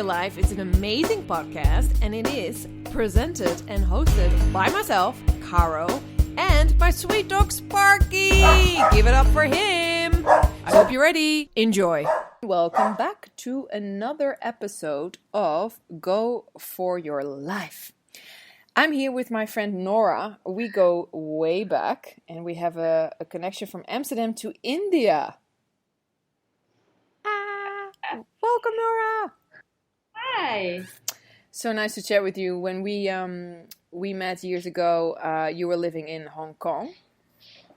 Life is an amazing podcast, and it is presented and hosted by myself, Caro, and my sweet dog Sparky. Give it up for him. I hope you're ready. Enjoy. Welcome back to another episode of Go For Your Life. I'm here with my friend Nora. We go way back, and we have a connection from Amsterdam to India. Welcome, Nora. Hi. So nice to chat with you. When we met years ago, you were living in Hong Kong.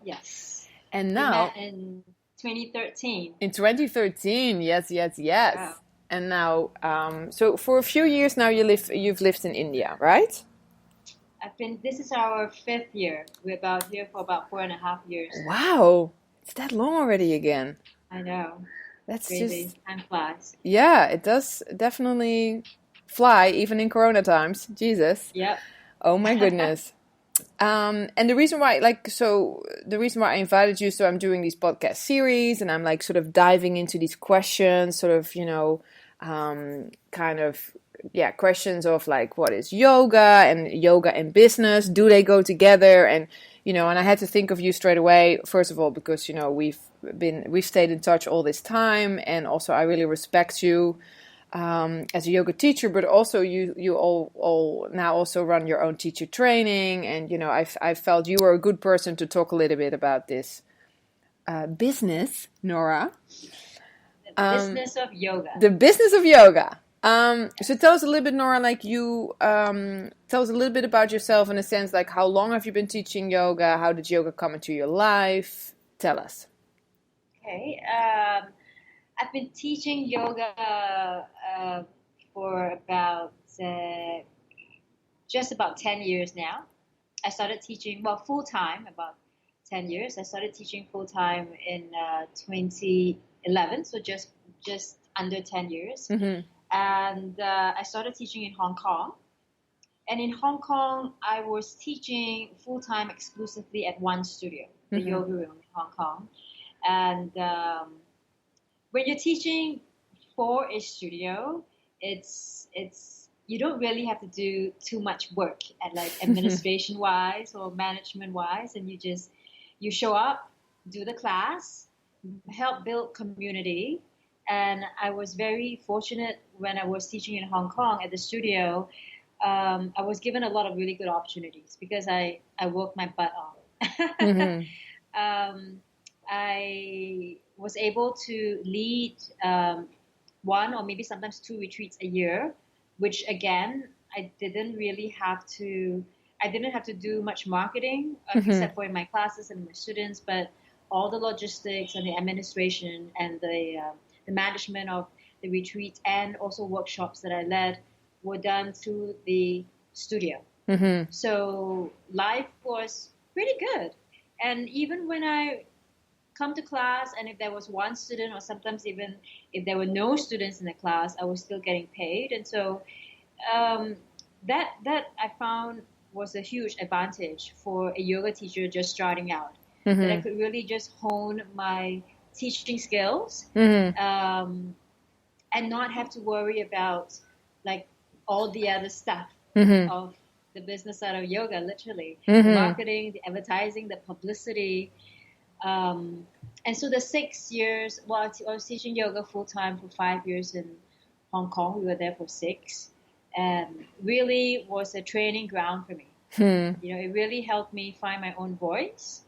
Yes. And now we met in 2013. In 2013, yes. Wow. And now, so for a few years now, you've lived in India, right? This is our 5th year. We're here for about 4.5 years. Wow, it's that long already again. I know. That's crazy. just Time flies. Yeah, it does definitely fly, even in Corona times. Jesus. Yep. Oh my goodness. And the reason why I invited you, so I'm doing these podcast series, and I'm like sort of diving into these questions, sort of, questions of like, what is yoga and business? Do they go together? And, and I had to think of you straight away, first of all, because, we've stayed in touch all this time. And also I really respect you, as a yoga teacher, but also you all now also run your own teacher training. And, I felt you were a good person to talk a little bit about this, business, Nora. The business of yoga. The business of yoga. So tell us a little bit, Nora, tell us a little bit about yourself in a sense, like how long have you been teaching yoga? How did yoga come into your life? Tell us. Okay. I've been teaching yoga for about just about 10 years now. I started teaching, full-time, about 10 years. I started teaching full-time in 2011, so just under 10 years. Mm-hmm. And I started teaching in Hong Kong. And in Hong Kong, I was teaching full-time exclusively at one studio, the Mm-hmm. yoga room in Hong Kong. And when you're teaching for a studio, it's you don't really have to do too much work at like administration-wise or management-wise. And you show up, do the class, help build community. And I was very fortunate when I was teaching in Hong Kong at the studio. I was given a lot of really good opportunities because I worked my butt off. Mm-hmm. I was able to lead one or maybe sometimes 2 retreats a year, which again, I didn't have to do much marketing except for in my classes and my students, but all the logistics and the administration and the management of the retreat and also workshops that I led were done through the studio. Mm-hmm. So life was pretty good. And even when I come to class and if there was one student or sometimes even if there were no students in the class, I was still getting paid. And so that I found was a huge advantage for a yoga teacher just starting out. Mm-hmm. That I could really just hone my teaching skills, Mm-hmm. And not have to worry about like all the other stuff Mm-hmm. of the business side of yoga, literally. Mm-hmm. The marketing, the advertising, the publicity. And so the 6 years, I was teaching yoga full-time for 5 years in Hong Kong. We were there for 6. And really was a training ground for me. It really helped me find my own voice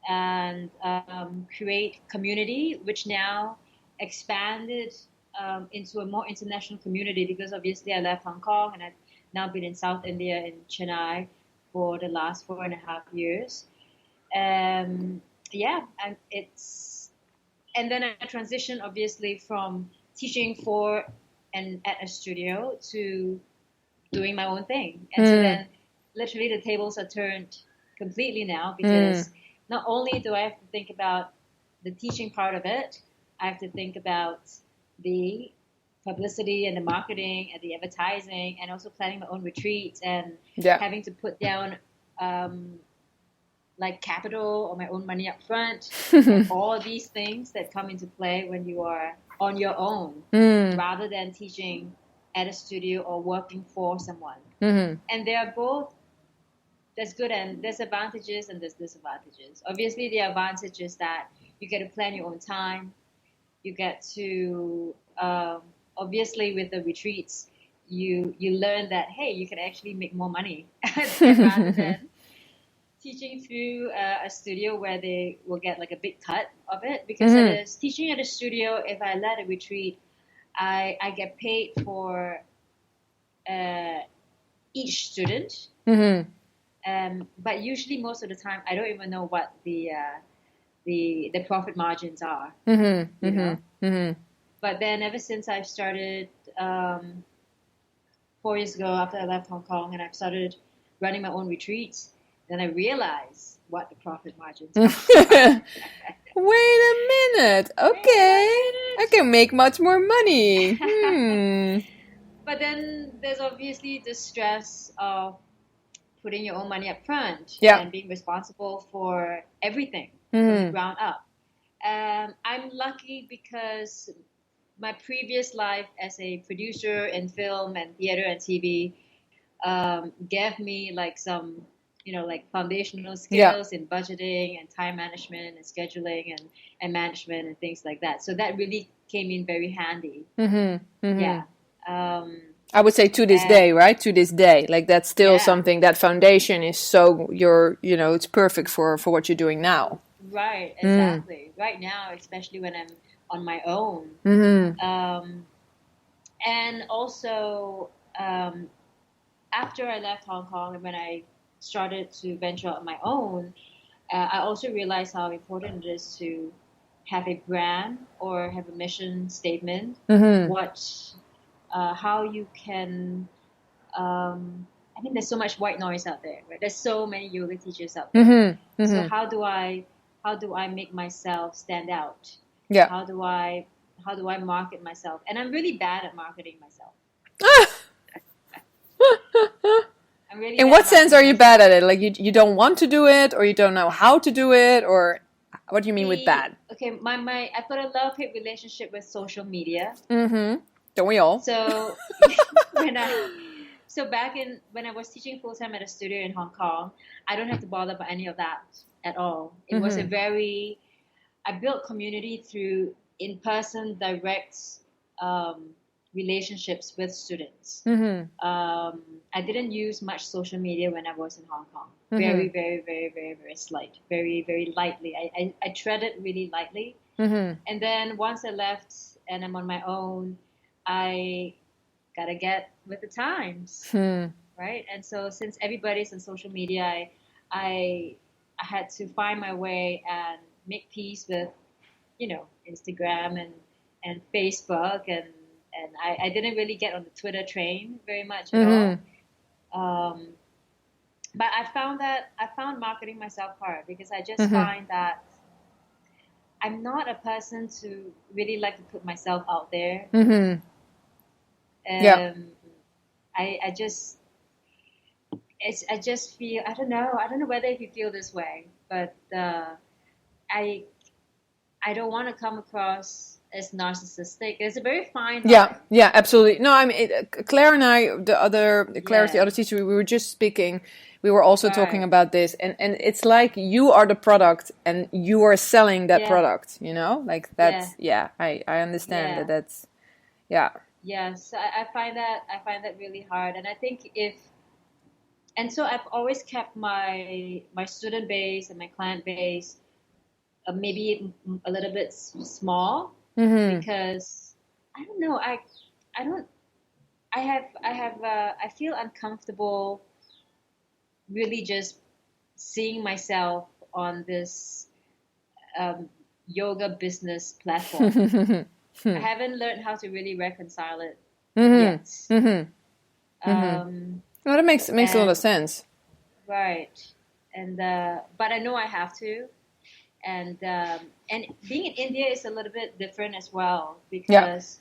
and create community, which now expanded into a more international community because obviously I left Hong Kong and I've now been in South India in Chennai for the last 4.5 years. And then I transitioned obviously from teaching for and at a studio to doing my own thing. And so then literally the tables are turned completely now because not only do I have to think about the teaching part of it, I have to think about the publicity and the marketing and the advertising and also planning my own retreats and having to put down like capital or my own money up front, and all these things that come into play when you are on your own rather than teaching at a studio or working for someone. Mm-hmm. And they are both, there's good and there's advantages and there's disadvantages. Obviously, the advantage is that you get to plan your own time. You get to, obviously with the retreats, you learn that, hey, you can actually make more money rather than teaching through a studio where they will get like a big cut of it. Because teaching at a studio, if I led a retreat, I get paid for each student. But usually most of the time, I don't even know what the profit margins are. You know? But then ever since I've started 4 years ago after I left Hong Kong and I've started running my own retreats, then I realized what the profit margins are. Wait a minute. Okay. I can make much more money. But then there's obviously the stress of putting your own money up front and being responsible for everything from the ground up. I'm lucky because my previous life as a producer in film and theater and TV gave me like some, like foundational skills in budgeting and time management and scheduling and management and things like that. So that really came in very handy. Yeah. I would say to this day, right? To this day, like that's still something, that foundation is so it's perfect for what you're doing now. Right, exactly. Right now, especially when I'm on my own. And also, after I left Hong Kong and when I started to venture on my own, I also realized how important it is to have a brand or have a mission statement. How you can, there's so much white noise out there, right? There's so many yoga teachers out there. So how do I make myself stand out? Yeah. How do I market myself? And I'm really bad at marketing myself. I'm really In what sense are you bad at it? Like you don't want to do it, or you don't know how to do it, or what do you mean with bad? Okay, I've got a love-hate relationship with social media. Don't we all? So when I was teaching full-time at a studio in Hong Kong, I don't have to bother about any of that at all. It was I built community through in-person direct relationships with students. I didn't use much social media when I was in Hong Kong. Very, very, very, very, very slight. Very, very lightly. I tread it really lightly. And then once I left and I'm on my own, I gotta get with the times, right? And so since everybody's on social media, I had to find my way and make peace with, Instagram and Facebook, and I didn't really get on the Twitter train very much at all. But I found marketing myself hard because I just find that I'm not a person to really like to put myself out there. I just feel, I don't know whether you feel this way, but I don't want to come across as narcissistic. It's a very fine line. Yeah, absolutely. No, I mean, Claire and I, Claire's the other teacher, we were just speaking. We were also talking about this, and it's like you are the product, and you are selling that product. Like that's I understand that that's Yes, I find that really hard, and I think so I've always kept my student base and my client base maybe a little bit small because I don't know, I feel uncomfortable really just seeing myself on this yoga business platform. I haven't learned how to really reconcile it yet. Well, that makes a lot of sense. Right. And but I know I have to. And being in India is a little bit different as well because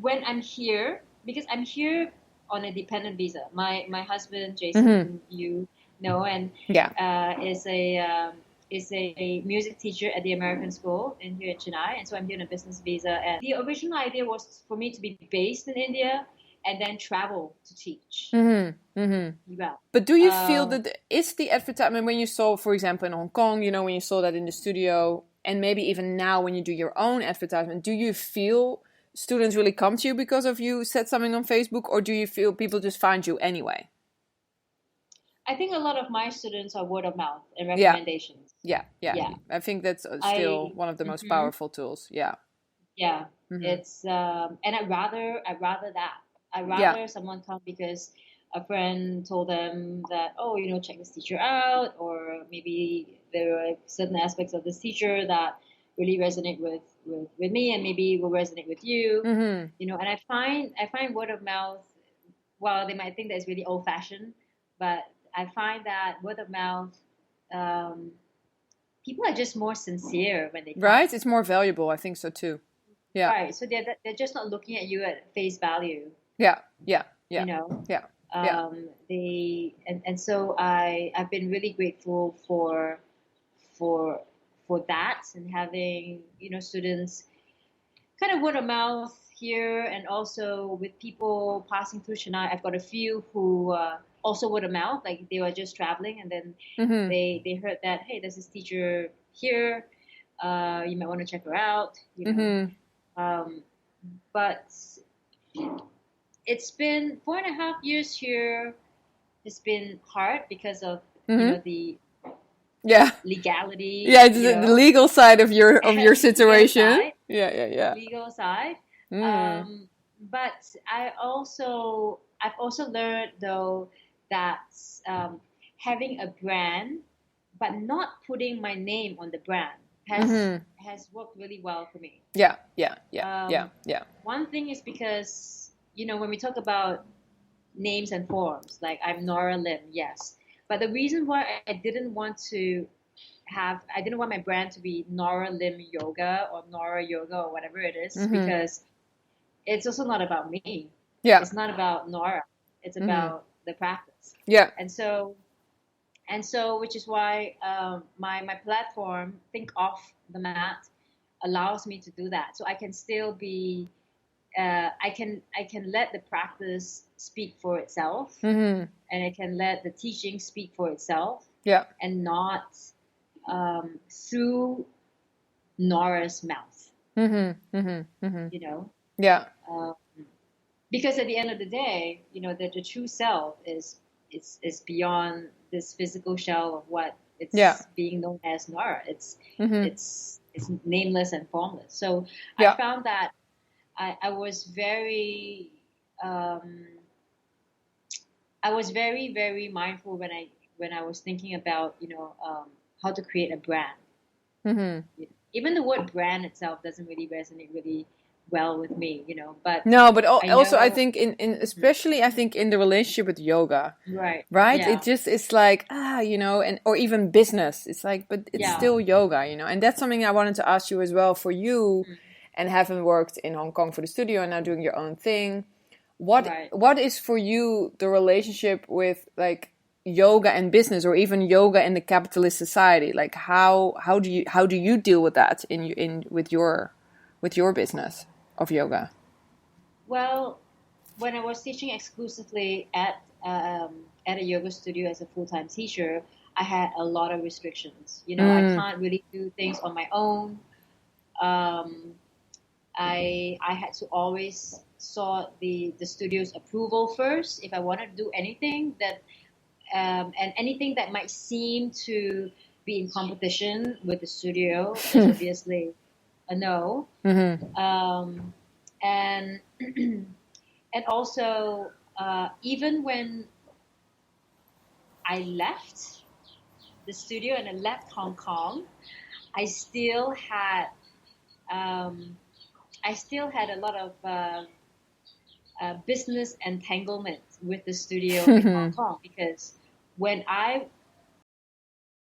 when I'm here, because I'm here on a dependent visa. My husband Jason, you know, and is a is a music teacher at the American School here in Chennai, and so I'm here on a business visa. And the original idea was for me to be based in India and then travel to teach. Yeah. But do you feel that is the advertisement when you saw, for example, in Hong Kong, you know, when you saw that in the studio, and maybe even now when you do your own advertisement, do you feel students really come to you because of you said something on Facebook, or do you feel people just find you anyway? I think a lot of my students are word of mouth and recommendations. Yeah. I think that's still one of the most powerful tools. Yeah. It's and I'd rather that. I'd rather someone come because a friend told them that, oh, you know, check this teacher out, or maybe there are certain aspects of this teacher that really resonate with me, and maybe will resonate with you. You know, and I find word of mouth. Well, they might think that it's really old fashioned, but I find that word of mouth, people are just more sincere when they come. Right, it's more valuable. I think so too. Yeah. Right, so they're just not looking at you at face value. Yeah. You know. Yeah. And so I've been really grateful for that, and having, you know, students kind of word of mouth here, and also with people passing through Chennai. I've got a few who also word of mouth, like they were just traveling, and then they heard that, hey, there's this teacher here, you might want to check her out, you know. But it's been 4.5 years here. It's been hard because of you know, the legality. Yeah, it's the legal side of your situation. Legal side. But I've also learned though that having a brand, but not putting my name on the brand has worked really well for me. Yeah. One thing is because, you know, when we talk about names and forms, like I'm Nora Lim, yes. But the reason why I didn't want my brand to be Nora Lim Yoga or Nora Yoga or whatever it is, because it's also not about me. Yeah. It's not about Nora. It's about the practice. Yeah. And so, which is why my platform, Think Off the Mat, allows me to do that. So I can still be, I can let the practice speak for itself, and I can let the teaching speak for itself. Yeah. And not through Nora's mouth. You know. Yeah. Because at the end of the day, you know, the true self is beyond this physical shell of what it's being known as Nora. It's nameless and formless. So I found that I was very very mindful when I was thinking about, you know, how to create a brand. Even the word brand itself doesn't really resonate really well with me, you know. But no, but also I think in especially I think in the relationship with yoga, right? Yeah. It just it's like you know, and or even business. It's like, but it's still yoga, you know. And that's something I wanted to ask you as well. For you, and having worked in Hong Kong for the studio and now doing your own thing, what is for you the relationship with like yoga and business, or even yoga in the capitalist society? Like how do you deal with that with your business of yoga? Well, when I was teaching exclusively at a yoga studio as a full-time teacher, I had a lot of restrictions. You know, I can't really do things on my own. I had to always sought the studio's approval first if I wanted to do anything that and anything that might seem to be in competition with the studio is obviously a no. And also even when I left the studio and I left Hong Kong, I still had a lot of business entanglement with the studio in Hong Kong, because when I